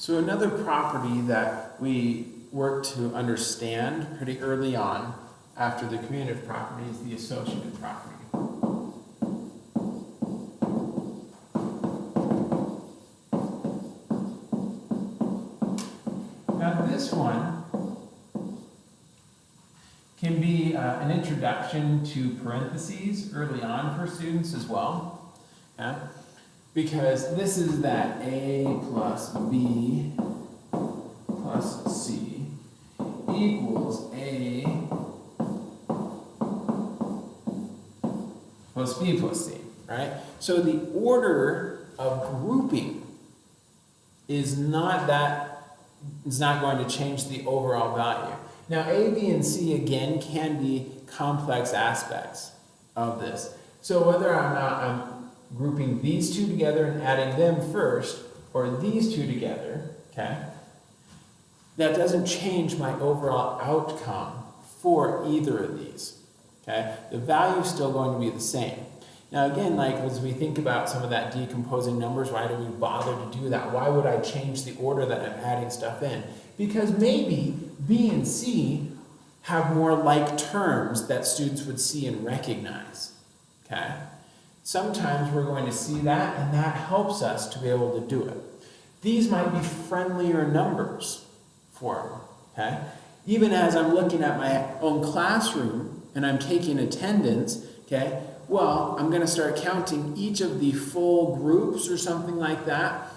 So another property that we work to understand pretty early on after the commutative property is the associative property. Now this one can be an introduction to parentheses early on for students as well. Yeah? Because this is that A plus B plus C equals A plus B plus C, right? So the order of grouping is not going to change the overall value. Now A, B, and C again can be complex aspects of this. So whether or not I'm grouping these two together and adding them first, or these two together, okay, that doesn't change my overall outcome for either of these, okay? The value is still going to be the same. Now again, like as we think about some of that decomposing numbers, why do we bother to do that? Why would I change the order that I'm adding stuff in? Because maybe B and C have more like terms that students would see and recognize, okay? Sometimes we're going to see that, and that helps us to be able to do it. These might be friendlier numbers for them, okay? Even as I'm looking at my own classroom and I'm taking attendance, okay, well, I'm going to start counting each of the full groups or something like that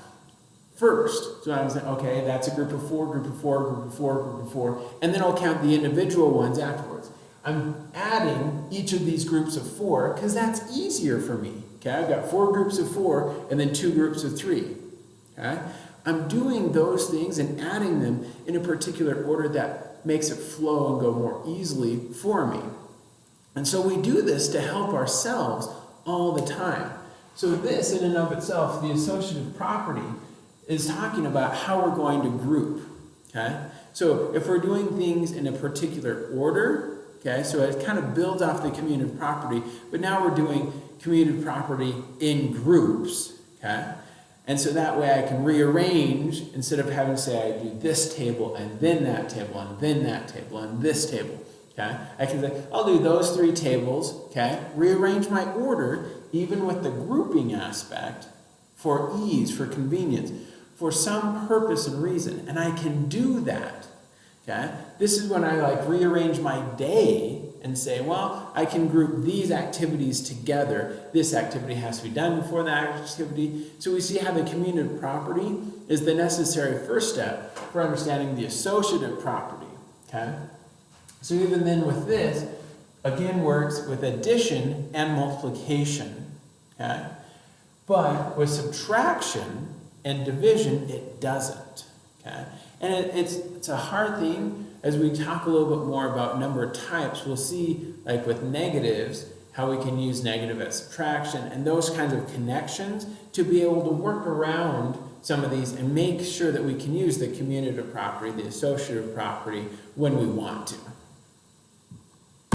first. So I'm saying, okay, that's a group of 4, group of 4, group of 4, group of 4, and then I'll count the individual ones afterwards. I'm adding each of these groups of 4 because that's easier for me. Okay, I've got 4 groups of 4 and then 2 groups of 3. Okay, I'm doing those things and adding them in a particular order that makes it flow and go more easily for me. And so we do this to help ourselves all the time. So this in and of itself, the associative property, is talking about how we're going to group. Okay, so if we're doing things in a particular order, okay, so it kind of builds off the commutative property, but now we're doing commutative property in groups, okay? And so that way I can rearrange, instead of having to say I do this table and then that table and then that table and this table, okay? I can say I'll do those 3 tables, okay? Rearrange my order, even with the grouping aspect, for ease, for convenience, for some purpose and reason, and I can do that. Okay? This is when I like rearrange my day and say, well, I can group these activities together. This activity has to be done before that activity. So we see how the commutative property is the necessary first step for understanding the associative property. Okay? So even then with this, again works with addition and multiplication. Okay? But with subtraction and division, it doesn't. Okay? And it's a hard thing. As we talk a little bit more about number types, we'll see, like with negatives, how we can use negative as subtraction and those kinds of connections to be able to work around some of these and make sure that we can use the commutative property, the associative property, when we want to.